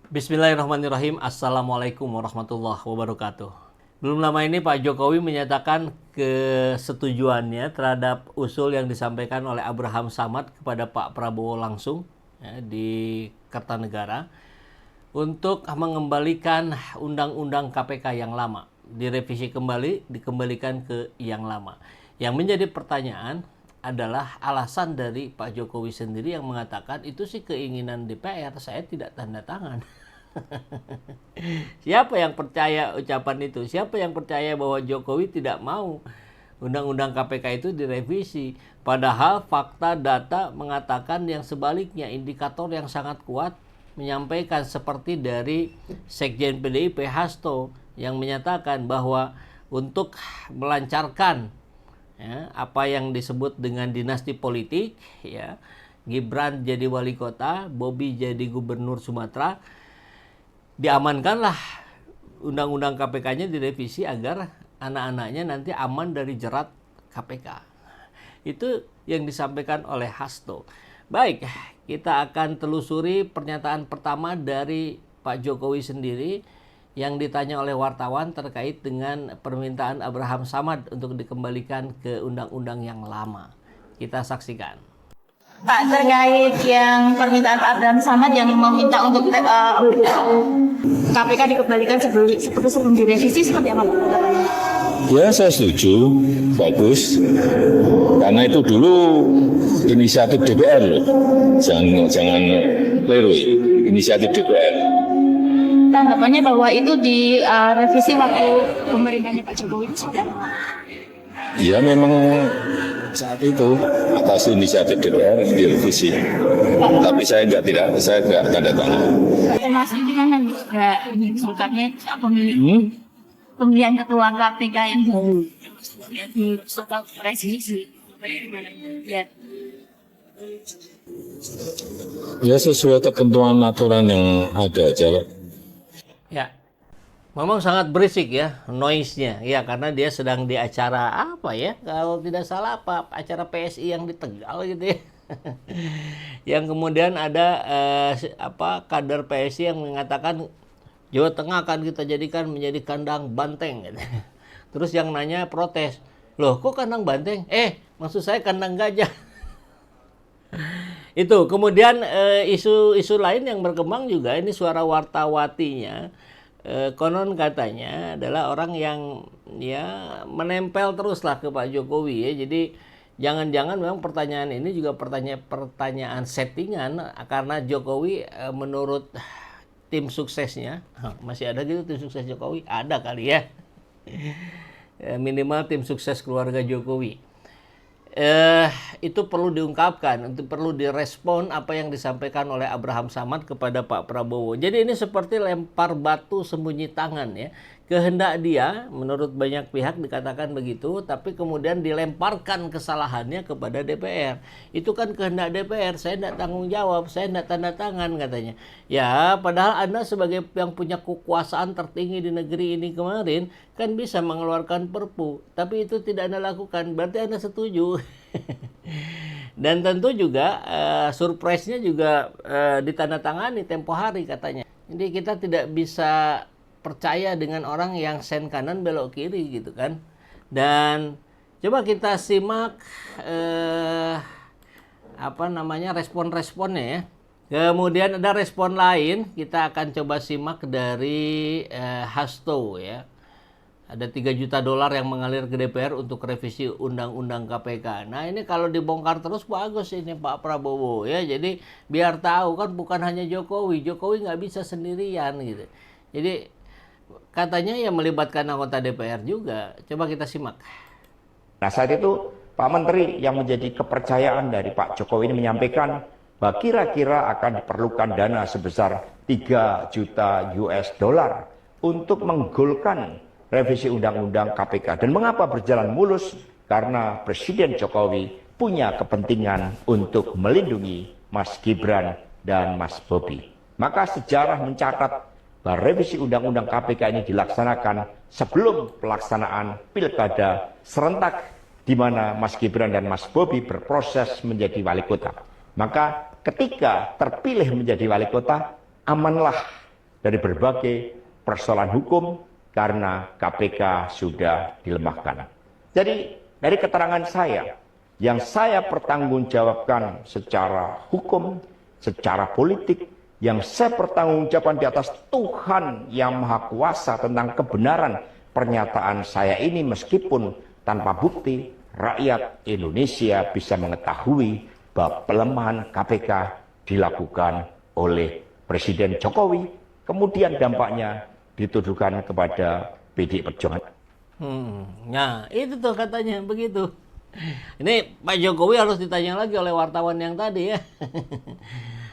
Bismillahirrahmanirrahim. Assalamualaikum warahmatullahi wabarakatuh. Belum lama ini Pak Jokowi menyatakan kesetujuannya terhadap usul yang disampaikan oleh Abraham Samad kepada Pak Prabowo langsung ya, di Kertanegara untuk mengembalikan undang-undang KPK yang lama, direvisi kembali, dikembalikan ke yang lama. Yang menjadi pertanyaan adalah alasan dari Pak Jokowi sendiri yang mengatakan itu sih keinginan DPR, saya tidak tanda tangan. Siapa yang percaya ucapan itu? Siapa yang percaya bahwa Jokowi tidak mau undang-undang KPK itu direvisi? Padahal fakta data mengatakan yang sebaliknya, indikator yang sangat kuat menyampaikan seperti dari Sekjen PDIP Hasto yang menyatakan bahwa untuk melancarkan ya, apa yang disebut dengan dinasti politik ya, Gibran jadi wali kota, Bobi jadi gubernur Sumatera, diamankanlah undang-undang KPK-nya direvisi agar anak-anaknya nanti aman dari jerat KPK. Itu yang disampaikan oleh Hasto. Baik, kita akan telusuri pernyataan pertama dari Pak Jokowi sendiri yang ditanya oleh wartawan terkait dengan permintaan Abraham Samad untuk dikembalikan ke undang-undang yang lama. Kita saksikan. Pak, terkait yang permintaan Pak Abraham Samad yang meminta untuk KPK dikembalikan sebelum direvisi seperti apa Pak? Ya, saya setuju, bagus. Karena itu dulu inisiatif DPR loh. Jangan keliru, inisiatif DPR. Tanggapannya bahwa itu direvisi waktu pemerintahnya Pak Jokowi itu sudah. Ya memang saat itu atas inisiatif DPR direvisi. Tapi saya nggak tanda tangan. Termasuk dengan juga misalnya pemilihan ketua KPK yang di soal revisi. Ya sesuai ketentuan aturan yang ada aja. Ya, memang sangat berisik ya noise-nya. Ya, karena dia sedang di acara apa ya? Kalau tidak salah apa acara PSI yang di Tegal gitu ya. Yang kemudian ada kader PSI yang mengatakan Jawa Tengah akan kita jadikan menjadi kandang banteng gitu. Terus yang nanya protes. Loh, kok kandang banteng? Maksud saya kandang gajah. Itu kemudian isu-isu lain yang berkembang juga ini suara wartawatinya konon katanya adalah orang yang ya menempel teruslah ke Pak Jokowi ya. Jadi jangan-jangan memang pertanyaan ini juga pertanyaan settingan karena Jokowi menurut tim suksesnya masih ada gitu tim sukses Jokowi, ada kali ya. Minimal tim sukses keluarga Jokowi. Itu perlu diungkapkan, itu perlu direspon apa yang disampaikan oleh Abraham Samad kepada Pak Prabowo. Jadi ini seperti lempar batu sembunyi tangan ya. Kehendak dia, menurut banyak pihak dikatakan begitu, tapi kemudian dilemparkan kesalahannya kepada DPR. Itu kan kehendak DPR, saya tidak tanggung jawab, saya tidak tanda tangan katanya. Ya, padahal Anda sebagai yang punya kekuasaan tertinggi di negeri ini kemarin, kan bisa mengeluarkan perpu, tapi itu tidak Anda lakukan, berarti Anda setuju. Dan tentu juga surprise-nya juga ditandatangani tempo hari katanya. Jadi kita tidak bisa percaya dengan orang yang sen kanan belok kiri gitu kan. Dan coba kita simak respon-responnya ya. Kemudian ada respon lain, kita akan coba simak dari Hasto ya. Ada 3 juta dolar yang mengalir ke DPR untuk revisi undang-undang KPK. Nah ini kalau dibongkar terus bagus ini Pak Prabowo ya. Jadi biar tahu kan bukan hanya Jokowi nggak bisa sendirian gitu. Jadi katanya ya melibatkan anggota DPR juga. Coba kita simak. Nah saat itu Pak Menteri yang menjadi kepercayaan dari Pak Jokowi ini menyampaikan bahwa kira-kira akan diperlukan dana sebesar 3 juta US dollar untuk menggolkan revisi undang-undang KPK. Dan mengapa berjalan mulus? Karena Presiden Jokowi punya kepentingan untuk melindungi Mas Gibran dan Mas Bobi. Maka sejarah mencatat bahwa revisi undang-undang KPK ini dilaksanakan sebelum pelaksanaan pilkada serentak di mana Mas Gibran dan Mas Bobi berproses menjadi wali kota. Maka ketika terpilih menjadi wali kota, amanlah dari berbagai persoalan hukum karena KPK sudah dilemahkan. Jadi dari keterangan saya, yang saya pertanggungjawabkan secara hukum, secara politik, yang saya pertanggungjawabkan di atas Tuhan yang Maha Kuasa tentang kebenaran pernyataan saya ini, meskipun tanpa bukti, rakyat Indonesia bisa mengetahui bahwa pelemahan KPK dilakukan oleh Presiden Jokowi, kemudian dampaknya dituduhkan kepada PDI Perjuangan. Nah, itu tuh katanya begitu. Ini Pak Jokowi harus ditanya lagi oleh wartawan yang tadi ya.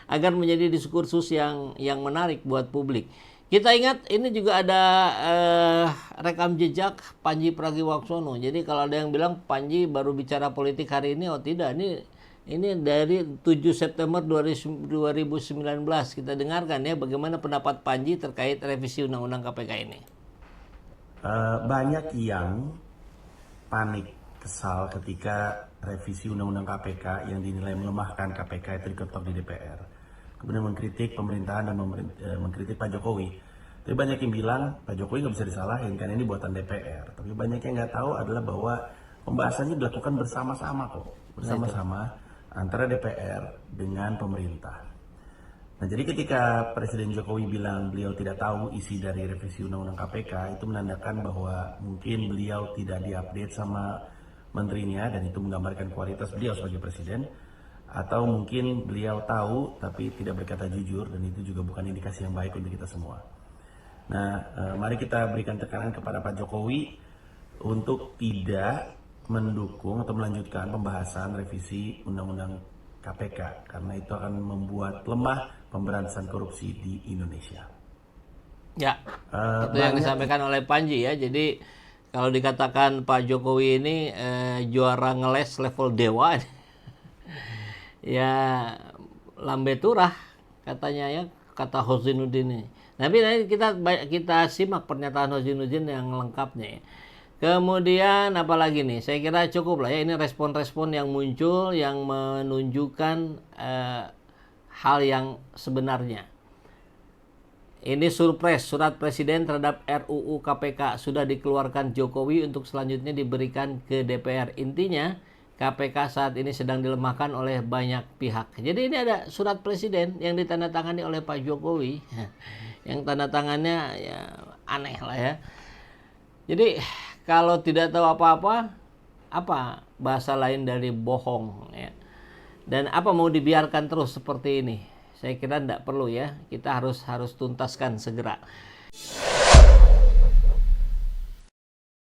Agar menjadi diskursus yang menarik buat publik. Kita ingat ini juga ada rekam jejak Panji Pragiwaksono. Jadi kalau ada yang bilang Panji baru bicara politik hari ini, oh tidak, ini dari 7 September 2019. Kita dengarkan ya bagaimana pendapat Panji terkait revisi Undang-Undang KPK ini. Banyak yang panik, kesal ketika revisi Undang-Undang KPK yang dinilai melemahkan KPK itu diketok di DPR. Kemudian mengkritik pemerintahan dan mengkritik Pak Jokowi. Tapi banyak yang bilang Pak Jokowi nggak bisa disalahin karena ini buatan DPR. Tapi banyak yang nggak tahu adalah bahwa pembahasannya dilakukan bersama-sama kok. Bersama-sama antara DPR dengan pemerintah. Nah, jadi ketika Presiden Jokowi bilang beliau tidak tahu isi dari revisi Undang-Undang KPK, itu menandakan bahwa mungkin beliau tidak diupdate sama menterinya dan itu menggambarkan kualitas beliau sebagai presiden, atau mungkin beliau tahu tapi tidak berkata jujur dan itu juga bukan indikasi yang baik untuk kita semua. Nah, mari kita berikan tekanan kepada Pak Jokowi untuk tidak mendukung atau melanjutkan pembahasan revisi Undang-Undang KPK karena itu akan membuat lemah pemberantasan korupsi di Indonesia. Ya, itu yang disampaikan oleh Panji ya. Jadi kalau dikatakan Pak Jokowi ini juara ngeles level dewa, ya lambe turah katanya ya, kata Hozainuddin ini. Tapi nanti kita simak pernyataan Hozainuddin yang lengkapnya ya. Kemudian apalagi nih, saya kira cukup lah ya, ini respon-respon yang muncul yang menunjukkan hal yang sebenarnya. Ini surprise, surat presiden terhadap RUU KPK sudah dikeluarkan Jokowi untuk selanjutnya diberikan ke DPR. Intinya KPK saat ini sedang dilemahkan oleh banyak pihak. Jadi ini ada surat presiden yang ditandatangani oleh Pak Jokowi. Yang tanda tangannya ya aneh lah ya. Jadi kalau tidak tahu apa-apa, apa bahasa lain dari bohong ya. Dan apa mau dibiarkan terus seperti ini? Saya kira tidak perlu ya. Kita harus tuntaskan segera.